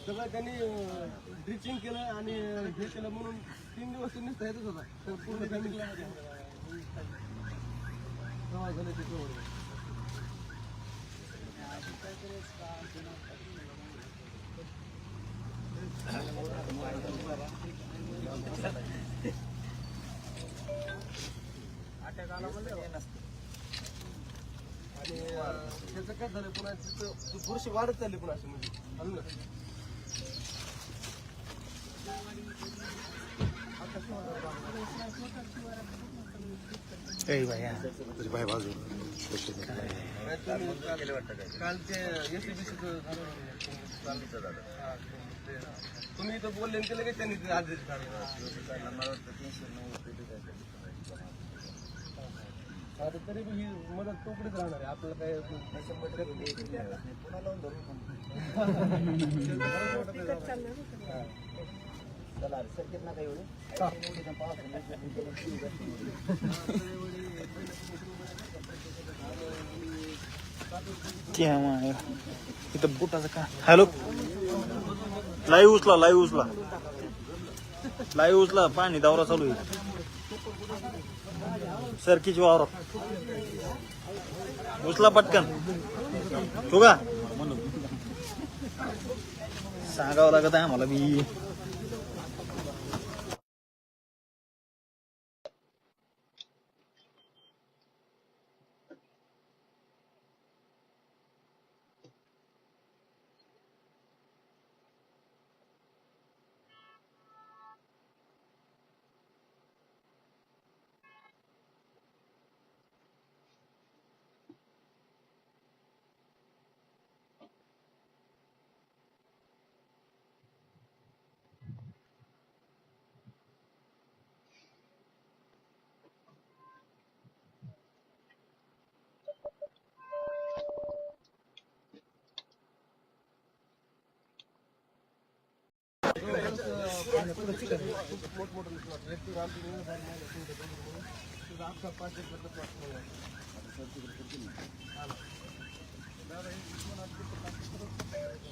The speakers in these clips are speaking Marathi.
सगळं त्यांनी ड्रिचिंग केलं आणि हे केलं म्हणून 3 दिवस नुसतं येतच होता. तर पूर्ण फॅमिलीला झालं तिथं. आणि त्याचं काय झालं पुन्हा तिथं थोडीशी वाढत चालली पुन्हा अशी म्हणजे कालचे तुम्ही इथं बोलले ते लगेच त्यांनी आदेश काढला. आता तरी ही मदत तोकडेच राहणार आहे आपल्याला काय पुन्हा लावून धरून चला सर्किट ना काही एवढे इथं बुटाचं का. हॅलो, लाईव्ह उचला पाणी दौरा चालू आहे सरकीची वावरात. उचला पटकन तू का सांगावं लागत आहे आम्हाला बी.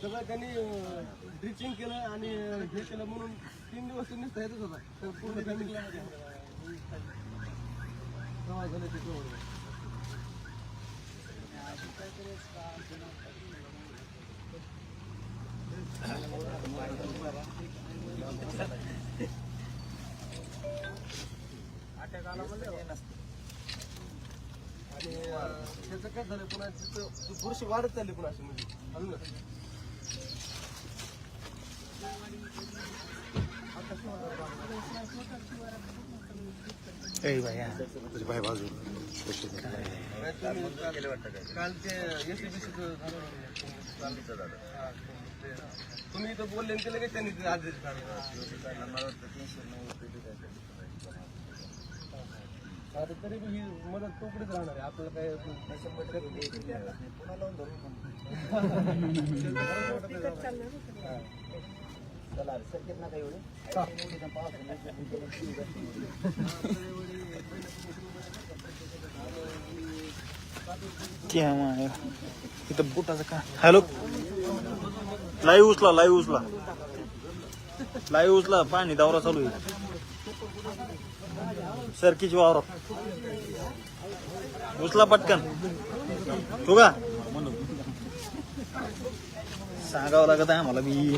सगळं त्यांनी ड्रिचिंग केलं आणि हे केलं म्हणून 3 दिवस नुसतं येतच होता. तर पूर्ण फॅमिलीला झालं तिथं. आणि त्याचं काय झालं पुन्हा तिथं थोडीशी वाढत चालली पुन्हा अशी म्हणजे कालचे तुम्ही इथं बोलले ते लगेच त्यांनी आदेश काढला. आता तरी ही मदत तोकडेच राहणार आहे आपल्याला काय पुन्हा लावून धरून चला सर्किट ना काही एवढे इथं बुटाचं का. हॅलो, लाईव्ह उचला पाणी दौरा चालू आहे सरकीची वावरात. उचला पटकन तू का सांगावं लागत आहे आम्हाला बी.